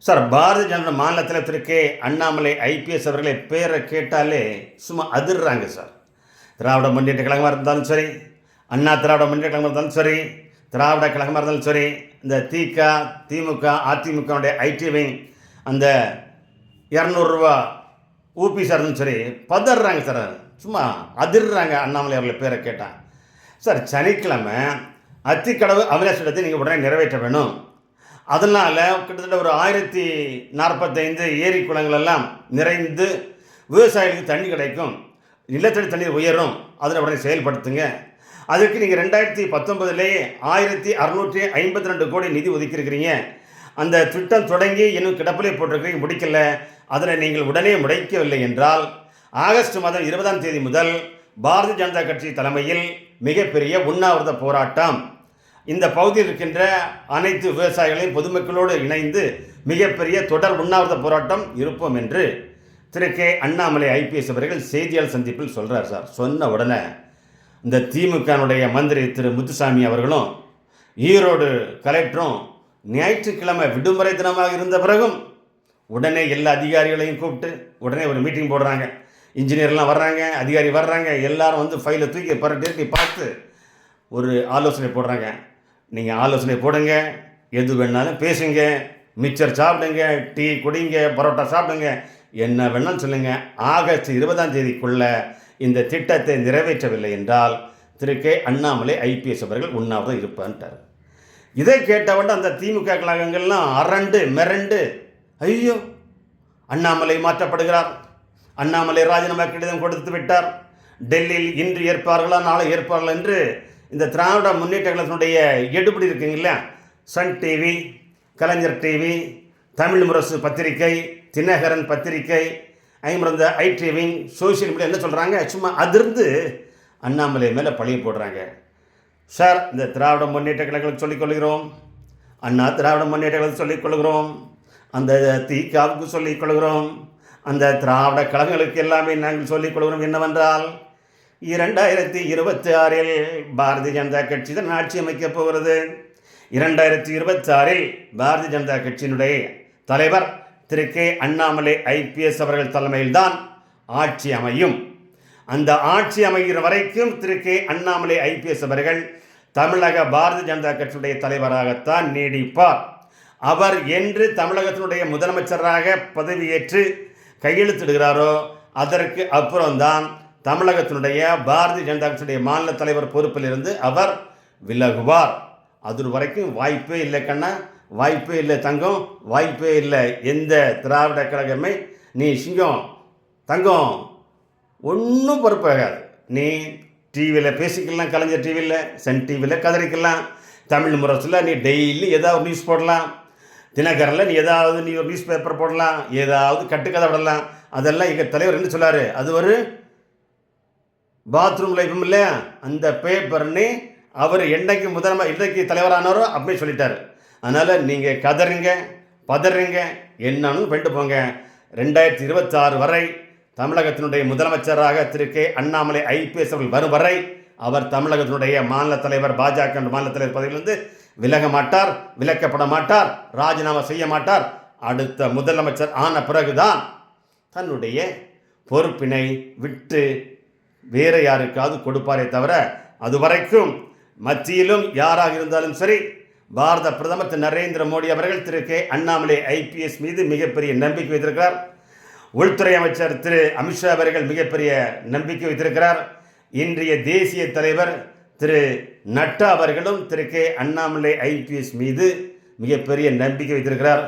Sir, Bharatiya Janata மாநில தலைவர் திரு K Annamalai IPS அவர்களை பேரை கேட்டாலே சும்மா அதிர்றாங்க சார். திராவிட முன்னேற்ற கழகமாக இருந்தாலும் சரி, அண்ணா திராவிட முன்னேற்ற கழகமாக இருந்தாலும் சரி, திராவிட கழகமாக இருந்தாலும் சரி, இந்த திமுக அதிமுகவுடைய ஐடி விங் அந்த 200 ரூபா ஊபிஸாக இருந்தாலும் சரி பதறாங்க சார். சும்மா அதிர்றாங்க அண்ணாமலை அவர்களை பேரை கேட்டான். சார், சனிக்கிழமை அத்திக்கடவு அவினாஷ் திட்டத்தை நீங்கள் உடனே நிறைவேற்ற வேணும். அதனால் கிட்டத்தட்ட ஒரு 1045 ஏரி குளங்களெல்லாம் நிறைந்து விவசாயிகளுக்கு தண்ணி கிடைக்கும், நிலத்தடி தண்ணீர் உயரும். அதில் உடனே செயல்படுத்துங்க. அதுக்கு நீங்கள் 2019 1652 கோடி நிதி ஒதுக்கியிருக்கிறீங்க. அந்த திட்டம் தொடங்கி இன்னும் கிடப்பிலே போட்டிருக்கிறீங்க, முடிக்கல. அதில் நீங்கள் உடனே முடைக்கவில்லை என்றால் ஆகஸ்ட் மாதம் 20ஆம் தேதி முதல் பாரதிய ஜனதா கட்சி தலைமையில் மிகப்பெரிய உண்ணாவிரத போராட்டம், இந்த பகுதியில் இருக்கின்ற அனைத்து விவசாயிகளையும் பொதுமக்களோடு இணைந்து மிகப்பெரிய தொடர் உண்ணாவிரத போராட்டம் இருப்போம் என்று திரு கே அண்ணாமலை ஐபிஎஸ் அவர்கள் செய்தியாளர் சந்திப்பில் சொல்கிறார் சார். சொன்ன உடனே இந்த திமுகனுடைய மந்திரி திரு முத்துசாமி அவர்களும் ஈரோடு கலெக்டரும் ஞாயிற்றுக்கிழமை விடுமுறை தினமாக இருந்த பிறகும் உடனே எல்லா அதிகாரிகளையும் கூப்பிட்டு உடனே ஒரு மீட்டிங் போடுறாங்க. இன்ஜினியர்லாம் வர்றாங்க, அதிகாரி வர்றாங்க, எல்லாரும் வந்து ஃபைலை தூக்கி பரட்டி பார்த்து ஒரு ஆலோசனை போடுறாங்க. நீங்கள் ஆலோசனை போடுங்க, எது வேணாலும் பேசுங்க, மிச்சர் சாப்பிடுங்க, டீ குடிங்க, பரோட்டா சாப்பிடுங்க, என்ன வேணாலும் சொல்லுங்கள். ஆகஸ்ட் 20ஆம் தேதிக்குள்ளே இந்த திட்டத்தை நிறைவேற்றவில்லை என்றால் திரு கே அண்ணாமலை ஐபிஎஸ் அவர்கள் உண்ணாவிரதம் இருப்பான்ட்டார். இதை கேட்டவன் அந்த திமுக கழகங்கள்லாம் அரண்டு மிரண்டு, ஐயோ அண்ணாமலை மாற்றப்படுகிறார், அண்ணாமலை ராஜினாமா கடிதம் கொடுத்து விட்டார், டெல்லியில் இன்று ஏற்பார்களா நாளை ஏற்பார்கள் என்று இந்த திராவிட முன்னேற்ற கழகத்தினுடைய எடுபடி இருக்குங்களா, சன் டிவி, கலைஞர் டிவி, தமிழ் முரசு பத்திரிகை, தினகரன் பத்திரிகை, ஐம்பது ஐடி விங், சோசியல் மீடியா என்ன சொல்கிறாங்க, சும்மா அதிர்ந்து அண்ணாமலை மேலே பழிய போடுறாங்க. சார், இந்த திராவிட முன்னேற்ற கழகங்களுக்கு சொல்லிக்கொள்கிறோம், அண்ணா திராவிட முன்னேற்ற கழகத்துக்கு சொல்லிக்கொள்கிறோம், அந்த திகாவுக்கு சொல்லிக்கொள்கிறோம், அந்த திராவிட கழகங்களுக்கு எல்லாமே நாங்கள் சொல்லிக்கொள்கிறோம் என்னவென்றால் 2026 பாரதிய ஜனதா கட்சி தான் ஆட்சி அமைக்கப் போகிறது. 2026 பாரதிய ஜனதா கட்சியினுடைய தலைவர் திரு கே அண்ணாமலை ஐபிஎஸ் அவர்கள் தலைமையில்தான் ஆட்சி அமையும். அந்த ஆட்சி அமைகிற வரைக்கும் திரு கே அண்ணாமலை ஐபிஎஸ் அவர்கள் தமிழக பாரதிய ஜனதா கட்சியுடைய தலைவராகத்தான் நீடிப்பார். அவர் என்று தமிழகத்தினுடைய முதலமைச்சராக பதவியேற்று கையெழுத்திடுகிறாரோ அதற்கு அப்புறம்தான் தமிழகத்தினுடைய பாரதிய ஜனதா கட்சியுடைய மாநில தலைவர் பொறுப்பிலிருந்து அவர் விலகுவார். அது வரைக்கும் வாய்ப்பே இல்லை கண்ணா, வாய்ப்பே இல்லை தங்கம், வாய்ப்பே இல்லை. எந்த திராவிட கழகமே நீ சிங்கம் தங்கம் ஒன்றும் பொறுப்பாகாது. நீ டிவியில் பேசிக்கலாம், கலைஞர் டிவியில், சன் டிவியில் கதறிக்கலாம், தமிழ் முரசில் நீ டெய்லி ஏதாவது நியூஸ் போடலாம், தினகரில் நீ ஏதாவது நீ ஒரு நியூஸ் பேப்பர் போடலாம், ஏதாவது கட்டுக்கதை விடலாம். அதெல்லாம் எங்கள் தலைவர் என்ன சொல்லார், அது ஒரு பாத்ரூமில் இருக்கும் இல்லையா அந்த பேப்பர்னு அவர் என்னைக்கு இன்றைக்கு தலைவரானாரோ அப்படி சொல்லிட்டார். அதனால் நீங்கள் கதறுங்க, பதறுங்க, என்னன்னு பண்ணிட்டு போங்க. 2026 வரை தமிழகத்தினுடைய முதலமைச்சராக திரு கே அண்ணாமலை ஐபிஎஸ் அவர்கள் வரும் வரை அவர் தமிழகத்தினுடைய மாநில தலைவர், பாஜக மாநில தலைவர் பதவியிலிருந்து விலக மாட்டார், விலக்கப்பட மாட்டார், ராஜினாமா செய்ய மாட்டார். அடுத்த முதலமைச்சர் ஆன பிறகுதான் தன்னுடைய பொறுப்பினை விட்டு வேறு யாருக்காவது கொடுப்பாரே தவிர அதுவரைக்கும் மத்தியிலும் யாராக இருந்தாலும் சரி பாரத பிரதமர் திரு நரேந்திர மோடி அவர்கள் திரு கே அண்ணாமலை ஐபிஎஸ் மீது மிகப்பெரிய நம்பிக்கை வைத்திருக்கிறார். உள்துறை அமைச்சர் திரு அமித்ஷா அவர்கள் மிகப்பெரிய நம்பிக்கை வைத்திருக்கிறார். இன்றைய தேசிய தலைவர் திரு நட்டா அவர்களும் திரு கே அண்ணாமலை ஐபிஎஸ் மீது மிகப்பெரிய நம்பிக்கை வைத்திருக்கிறார்.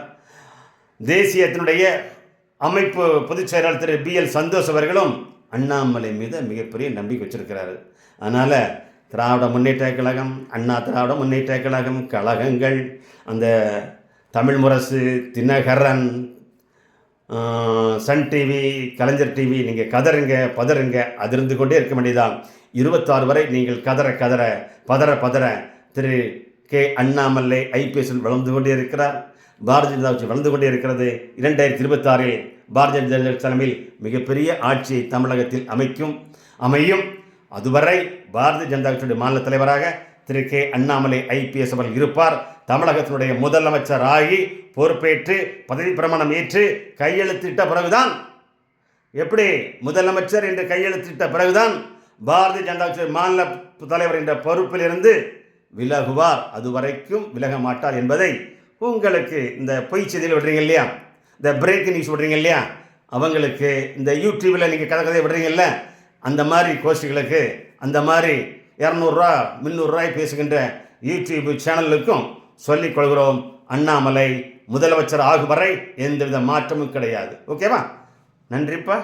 தேசியத்தினுடைய அமைப்பு பொதுச் செயலாளர் திரு BL சந்தோஷ் அவர்களும் அண்ணாமலை மீது மிகப்பெரிய நம்பிக்கை வச்சிருக்கிறாரு. அதனால் திராவிட முன்னேற்ற கழகம், அண்ணா திராவிட முன்னேற்ற கழகம், கழகங்கள், அந்த தமிழ் முரசு, தினகரன், சன் டிவி, கலைஞர் டிவி, நீங்கள் கதறுங்க, பதறுங்க, அதிர்ந்து கொண்டே இருக்க வேண்டியதான். 26 வரை நீங்கள் கதற பதற திரு கே அண்ணாமலை ஐபிஎஸ் வளர்ந்து கொண்டே இருக்கிறார். பாரதிய ஜனதா கட்சி வளர்ந்து கொண்டே இருக்கிறது. 2026 பாரதிய ஜனதா தலைமையில் மிகப்பெரிய ஆட்சியை தமிழகத்தில் அமையும். அதுவரை பாரதிய ஜனதா கட்சியுடைய மாநில தலைவராக திரு கே அண்ணாமலை ஐபிஎஸ் அவர்கள் இருப்பார். தமிழகத்தினுடைய முதலமைச்சர் ஆகி பொறுப்பேற்று பதவி பிரமாணம் ஏற்று கையெழுத்திட்ட பிறகுதான், எப்படி முதலமைச்சர் என்று கையெழுத்திட்ட பிறகுதான் பாரதிய ஜனதா கட்சி மாநில தலைவர் என்ற பொறுப்பிலிருந்து விலகுவார். அதுவரைக்கும் விலக மாட்டார் என்பதை உங்களுக்கு இந்த பொய் செய்தியில் விடுறீங்க இல்லையா, இந்த பிரேக் நியூஸ் விடுறீங்க இல்லையா, அவங்களுக்கு இந்த யூடியூப்பில் நீங்கள் கதை விடுறீங்கல்ல, அந்த மாதிரி கோஷ்டிகளுக்கு, அந்த மாதிரி 200 300 பேசுகின்ற யூடியூப் சேனலுக்கும் சொல்லிக் கொள்கிறோம், அண்ணாமலை முதலமைச்சர் ஆகும் வரை எந்தவித மாற்றமும் கிடையாது. ஓகேவா? நன்றிப்பா.